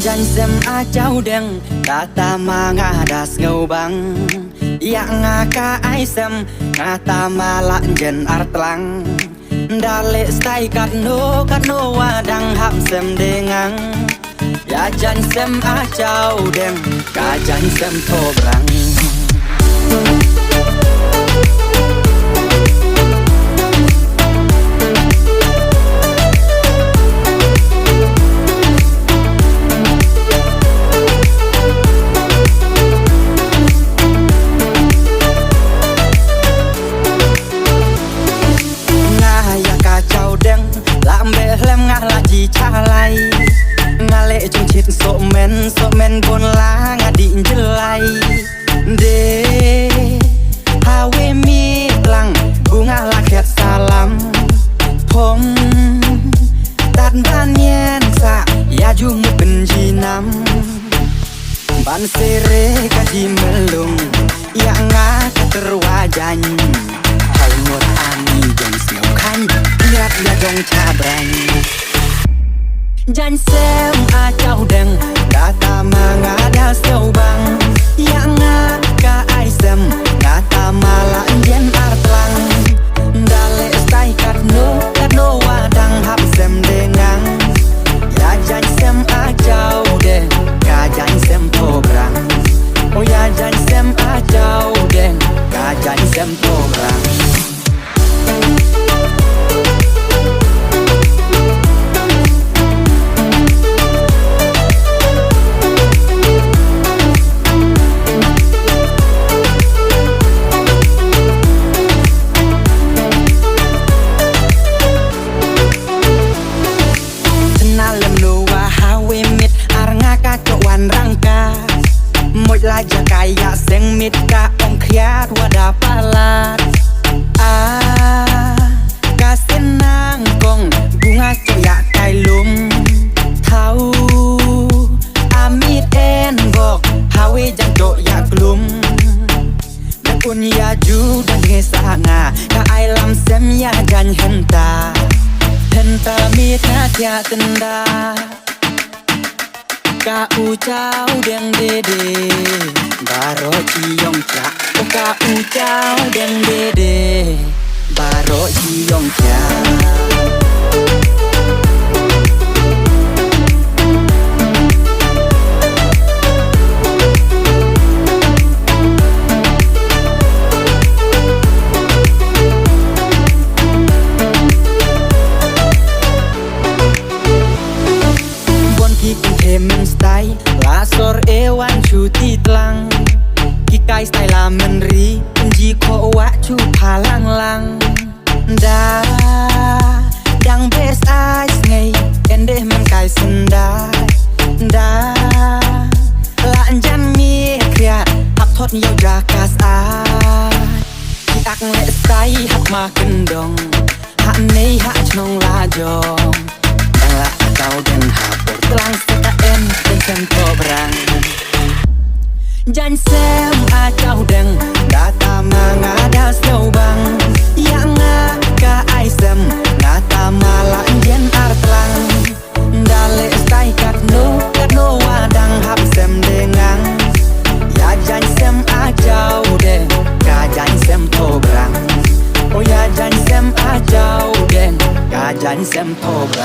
Jan sem a chau đen ta ta ma nga das ngau bang ya nga ka ai sem nga ta ma la jen artlang dale stai kat no wa dang hap sem dengang ya jan sem a chau đen ka jan sem tho brang so men bon la nga di jelai de hawe mi lang bunga la khet salam pom tan ban yen sa ya ju mu ben ji nam ban sere ka ji melung ya nga terwajan hal mur ani jong siau khan lihat ya jong cabrang Jan sem a chau đen ta ta ma nga da sâu bang ya nga ka ai sem nga ta ma la yen artlang dale stai kat no wa dang hap sem de ngang ya jan sem a chau đen ka jan sem tho brang o ya jan sem a chau đen ka jan sem tho brang la jakaya seng mit ka ong khiat wada palat ka senang kong bunga choya kai lum thau amit en bok hawe jang do ya glum dan un ya ju dan nge sanga ka ai lam sem ya jan henta mit na tia tenda ka u chao đen đê đê baro chi yong cha ka u chao đen đê đê baro chi yong cha men stai la sor ewan chu ti tlang ki kai stai la men ri ji kho wa chu phalang lang da dang bes eyes ngai ende men kai senda da la jan mi kria hap thot yo ja kas a ki ak le stai hap ma ken dong ha nei ha chnong la jong la kau den ha por tlang en sem tho brang jan sem a chau đen da ta ma nga da sâu bang ya nga ka ai sem nga ta ma la yen artlang dale stai kat no wa dang hap sem de ngang ya jan sem a chau đen ka jan sem tho brang o ya jan sem a chau đen ka jan sem tho brang